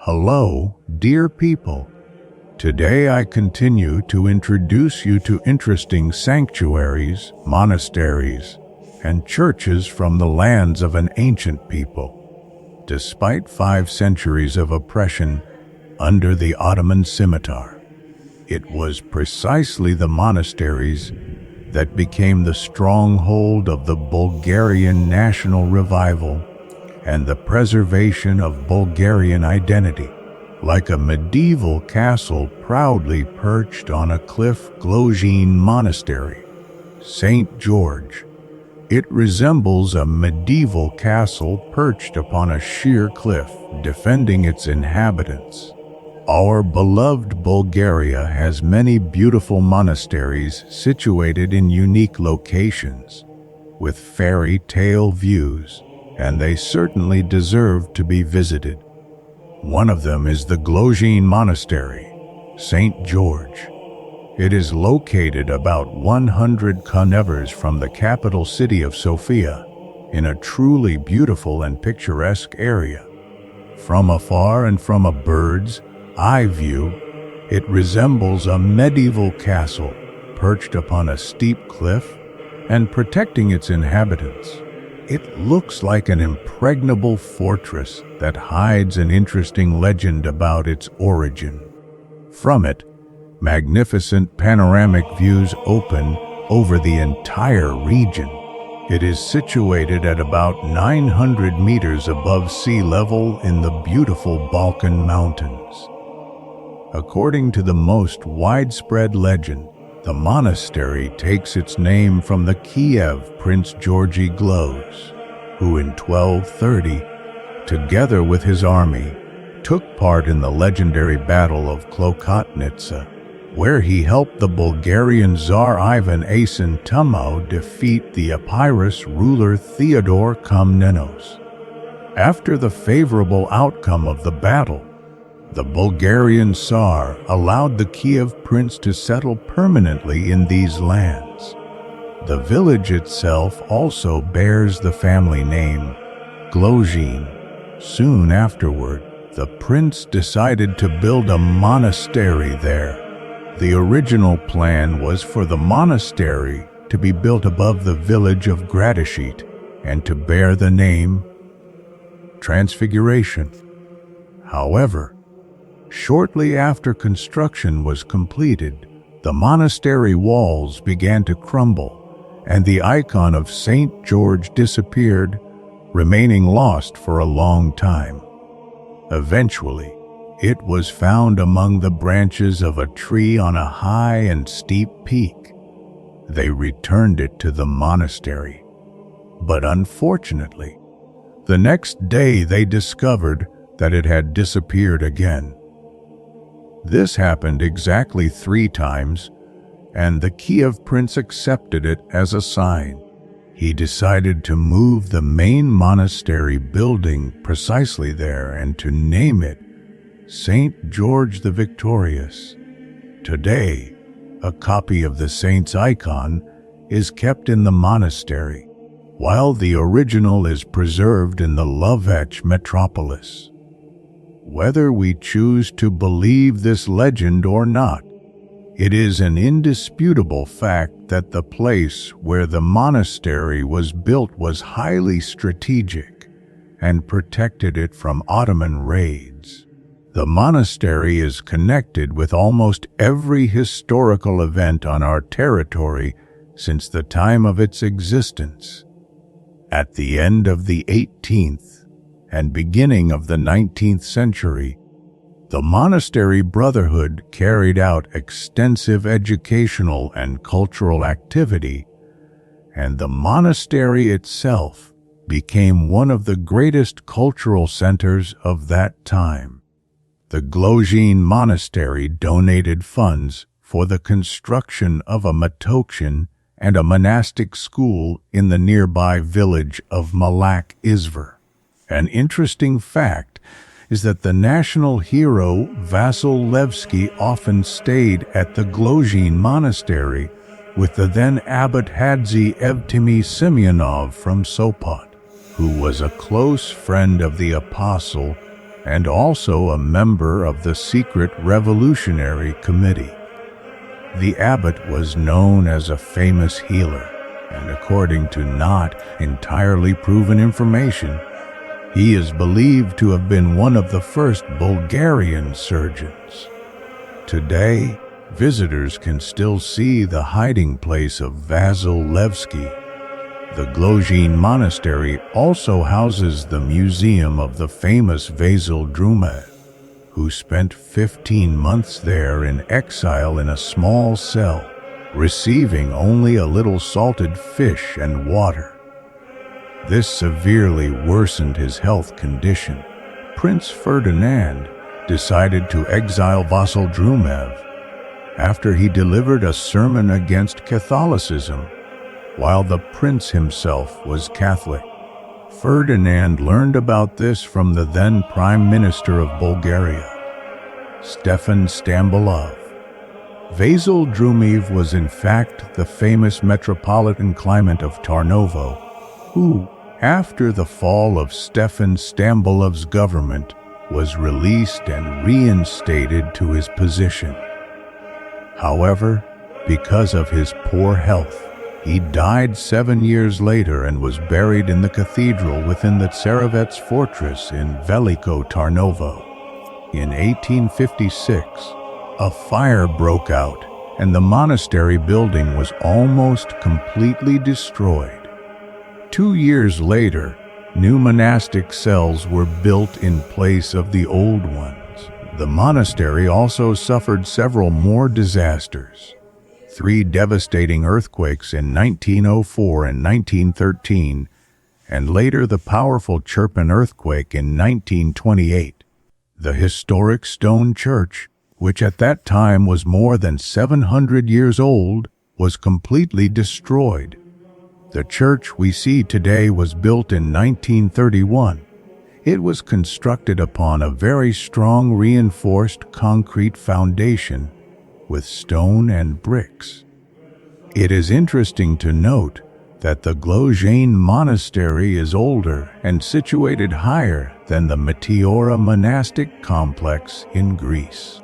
Hello, dear people. Today I continue to introduce you to interesting sanctuaries, monasteries, and churches from the lands of an ancient people. Despite 5 centuries of oppression under the Ottoman scimitar, it was precisely the monasteries that became the stronghold of the Bulgarian national revival and the preservation of Bulgarian identity. Like a medieval castle proudly perched on a cliff, Glozhene Monastery Saint George. It resembles a medieval castle perched upon a sheer cliff, defending its inhabitants. Our beloved Bulgaria has many beautiful monasteries situated in unique locations, with fairy tale views, and they certainly deserve to be visited. One of them is the Glozhene Monastery Saint George. It is located about 100 km from the capital city of Sofia, in a truly beautiful and picturesque area. From afar and from a bird's eye view, it resembles a medieval castle perched upon a steep cliff and protecting its inhabitants. It looks like an impregnable fortress that hides an interesting legend about its origin. From it, magnificent panoramic views open over the entire region. It is situated at about 900 meters above sea level in the beautiful Balkan Mountains. According to the most widespread legend, the monastery takes its name from the Kiev Prince Georgy Glozh, who in 1230, together with his army, took part in the legendary Battle of Klokotnitsa, where he helped the Bulgarian Tsar Ivan Asen Tumau defeat the Epirus ruler Theodore Komnenos. After the favorable outcome of the battle, the Bulgarian Tsar allowed the Kiev prince to settle permanently in these lands. The village itself also bears the family name Glozhene. Soon afterward, the prince decided to build a monastery there. The original plan was for the monastery to be built above the village of Gradishit and to bear the name Transfiguration. However, shortly after construction was completed, the monastery walls began to crumble, and the icon of Saint George disappeared, remaining lost for a long time. Eventually, it was found among the branches of a tree on a high and steep peak. They returned it to the monastery, but unfortunately, the next day they discovered that it had disappeared again. This happened exactly 3 times, and the Kiev prince accepted it as a sign. He decided to move the main monastery building precisely there and to name it Saint George the Victorious. Today, a copy of the saint's icon is kept in the monastery, while the original is preserved in the Lovech metropolis. Whether we choose to believe this legend or not, it is an indisputable fact that the place where the monastery was built was highly strategic and protected it from Ottoman raids. The monastery is connected with almost every historical event on our territory since the time of its existence. At the end of the 18th and beginning of the 19th century, the monastery brotherhood carried out extensive educational and cultural activity, and the monastery itself became one of the greatest cultural centers of that time. The Glozhene Monastery donated funds for the construction of a matokshin and a monastic school in the nearby village of Malak Izvor. An interesting fact is that the national hero Vasil Levski often stayed at the Glozhene Monastery with the then abbot Hadzi Evtimi Simeonov from Sopot, who was a close friend of the apostle and also a member of the secret revolutionary committee. The abbot was known as a famous healer, and according to not entirely proven information, he is believed to have been one of the first Bulgarian surgeons. Today, visitors can still see the hiding place of Vasil Levski. The Glozhene Monastery also houses the museum of the famous Vasil Drumev, who spent 15 months there in exile in a small cell, receiving only a little salted fish and water. This severely worsened his health condition. Prince Ferdinand decided to exile Vasil Drumev after he delivered a sermon against Catholicism, while the prince himself was Catholic. Ferdinand learned about this from the then Prime Minister of Bulgaria, Stefan Stambulov. Vasil Drumev was in fact the famous metropolitan claimant of Tarnovo, who, after the fall of Stefan Stambulov's government, was released and reinstated to his position. However, because of his poor health, he died 7 years later and was buried in the cathedral within the Tsarevets fortress in Veliko Tarnovo. In 1856, a fire broke out and the monastery building was almost completely destroyed. 2 years later, new monastic cells were built in place of the old ones. The monastery also suffered several more disasters: 3 devastating earthquakes in 1904 and 1913, and later the powerful Chirpin earthquake in 1928. The historic stone church, which at that time was more than 700 years old, was completely destroyed. The church we see today was built in 1931. It was constructed upon a very strong reinforced concrete foundation with stone and bricks. It is interesting to note that the Glozhene Monastery is older and situated higher than the Meteora monastic complex in Greece.